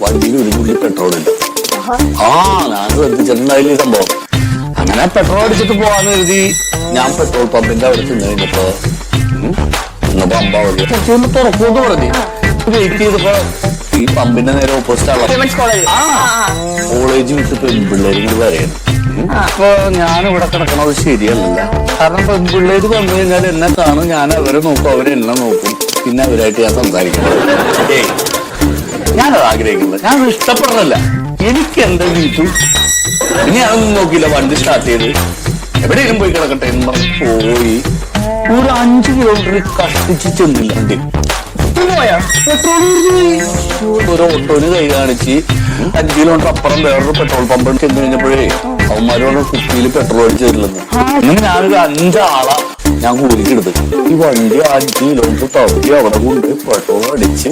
വണ്ടിയിൽ ഒരു തുള്ളി പെട്രോൾ ഇല്ല. ഞാൻ ശ്രദ്ധിച്ചിട്ടുണ്ടായില്ല ഈ സംഭവം. അങ്ങനെ പെട്രോൾ അടിച്ചിട്ട് പോവാന്ന് കരുതി ഞാൻ പെട്രോൾ പമ്പിന്റെ അവിടെ ചെന്ന് കഴിഞ്ഞപ്പോ പമ്പ തുറക്കൂന്ന് പറഞ്ഞു. വെയിറ്റ് ചെയ്തപ്പോ ഈ പമ്പിന്റെ നേരെ ഓപ്പോസിറ്റ് കോളേജ് വിട്ട് പെൺപിള്ളേരും കൂടി വരെയാണ്. അപ്പൊ ഞാനിവിടെ കിടക്കണത് ശരിയല്ല. കാരണം പെൺപിള്ളേര് വന്നു കഴിഞ്ഞാൽ എന്നെ കാണും, ഞാൻ അവരെ നോക്കും, അവരെന്നെ നോക്കും, പിന്നെ അവരായിട്ട് ഞാൻ സംസാരിക്കണം. ഞാനത് ആഗ്രഹിക്കുന്നത്, ഞാൻ ഇഷ്ടപ്പെടുന്നില്ല. എനിക്ക് എന്റെ വീട്ടിൽ ഇനി ഞാനൊന്നും നോക്കിയില്ല. വണ്ടി സ്റ്റാർട്ട് ചെയ്ത് എവിടെയെങ്കിലും പോയി കിടക്കട്ടെ എന്ന് പറഞ്ഞ് പോയി ഒരു 5 കിലോമീറ്റർ കഷ്ടിച്ച് ചെന്നില്ല. വണ്ടി ഒരു ഓട്ടോന് കൈ കാണിച്ച് 5 കിലോമീറ്റർ അപ്പുറം വേറൊരു പെട്രോൾ പമ്പ് ചെന്ന് കഴിഞ്ഞപ്പോഴേ അവന്മാരോട് കുപ്പിയിൽ പെട്രോൾ അടിച്ച് തരില്ലെന്ന്. അങ്ങനെ ഞാനൊരു 5 ആളാ ഞാൻ കൂലിക്കെടുത്ത് ഈ വണ്ടി 5 കിലോമീറ്റർ തവി അവിടെ കൊണ്ട് പെട്രോൾ അടിച്ച്